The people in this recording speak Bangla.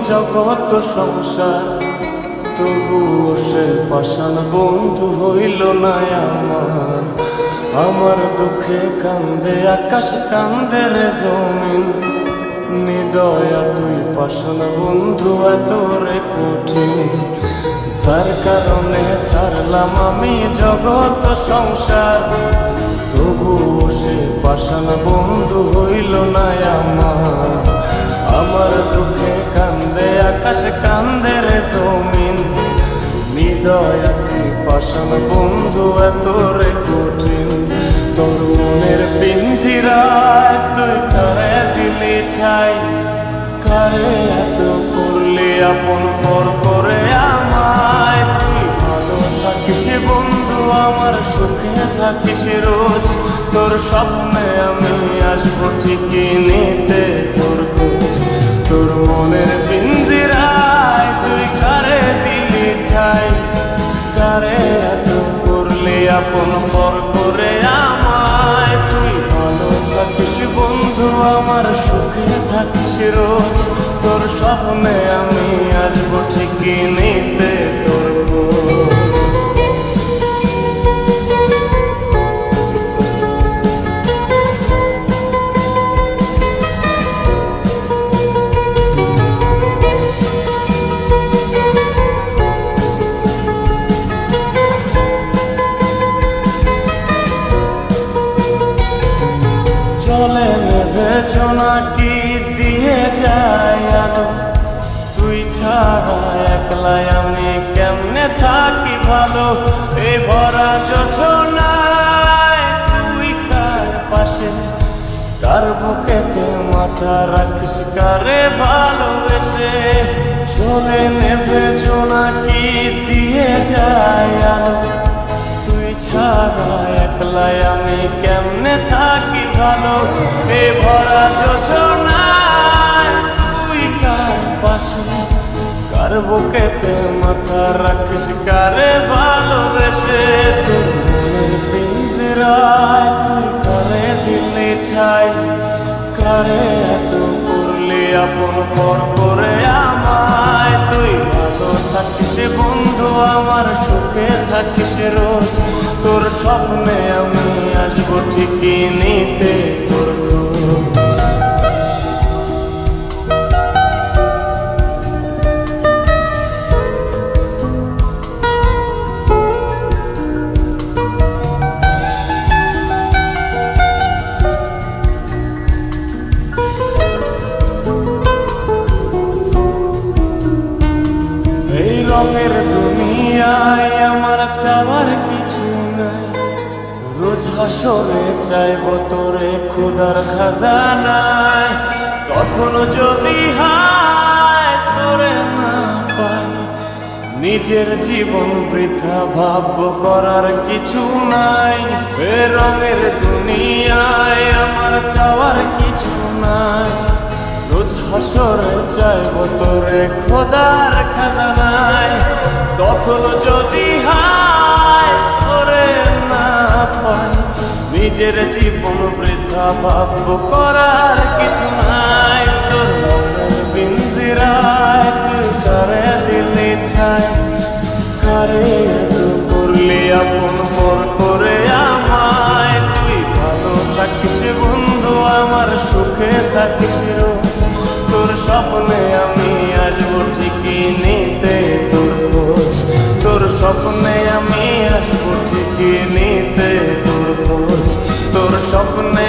জগৎ সংসার, তবুও সে পাষাণ বন্ধু হইল না আমার। আমার দুঃখে কান্দে আকাশ, কান্দে রে জমিন, নিদয়া তুই পাষাণ বন্ধু এত রে কঠিন। যার কারণে ছাড়লাম আমি জগৎ সংসার, তবুও সে পাষাণ বন্ধু হইল না আমার। আমার দুঃখে কান্দে আকাশ, কান্দে রে জমিন, নিদয়া তুই পাষাণ বন্ধু এত রে কঠিন। তোর মনের পিঞ্জিরায় তুই কারে দিলি ঠাই, কারে এত করলি আপন পর করে আমায়। তুই ভালো থাকিস বন্ধু আমার, সুখে থাকিস রোজ, তোর স্বপ্নে আমি আসবো ঠিকই নিতে তোর খোঁজ। তোর মনের পিঞ্জিরায় তুই কারে দিলি ঠাই, কারে এত করলি আপন পর করে আমায়। তুই ভালো থাকিস বন্ধু আমার, সুখে থাকিস রোজ, তোর স্বপ্নে আমি আসবো ঠিকই নিতে তোর খোঁজ। চলে নেবে জোনাকি দিয়ে যায় আলো, তুই ছাড়া একলাই আমি কেমনে থাকি ভালো। এই ভরা যোছনায় তুই কার পাশে, কার বুকেতে মাথা রাখিস কারে ভালোবেসে। চলে নেবে জোনাকি দিয়ে যায় আলো, তুই ছাড়া একলাই আমি কেমনে থাকি ভালো। এ ভরা যোছনায় তুই কার পাশে, কার বুকেতে মাথা রাখিস কারে ভালোবেসে। তোর মনের পিঞ্জিরায় তুই কারে দিলি ঠাই, কারে এত করলি আপন পর করে আমায়। তুই ভালো থাকিস বন্ধু আমার, সুখে থাকিস রোজ, তোর স্বপ্নে আমি আসবো ঠিকই নিতে তোর খোঁজ। এই রঙের দুনিয়ায় আমার চাওয়ার কিছু নাই, রোজ হাসরে চাইব তোরে খোদার খাজানায়। তখনও যদি হায় তোরে না পাই, নিজের জীবন বৃথা ভাব করার কিছু নাই। এ রঙের দুনিয়ায় আমার চাওয়ার কিছু নাই, রোজ হাসরে চাইব তোরে খোদার খাজানায়। তখনও যদি হায় তোরে না পাই, নিজের জীবন বৃথা ভাব করার কিছু নাই। তোর মনের পিঞ্জিরায় তুই কারে দিলি ঠাই, কারে এত করলি আপন পর করে আমায়। তুই ভালো থাকিস বন্ধু আমার, সুখে থাকিস রোজ, তোর স্বপ্নে আমি আসবো ঠিকই নিতে তোর খোঁজ। তোর স্বপ্নে আমি আসবো ঠিকই নিতে তোর খোঁজ, তোর স্বপ্নে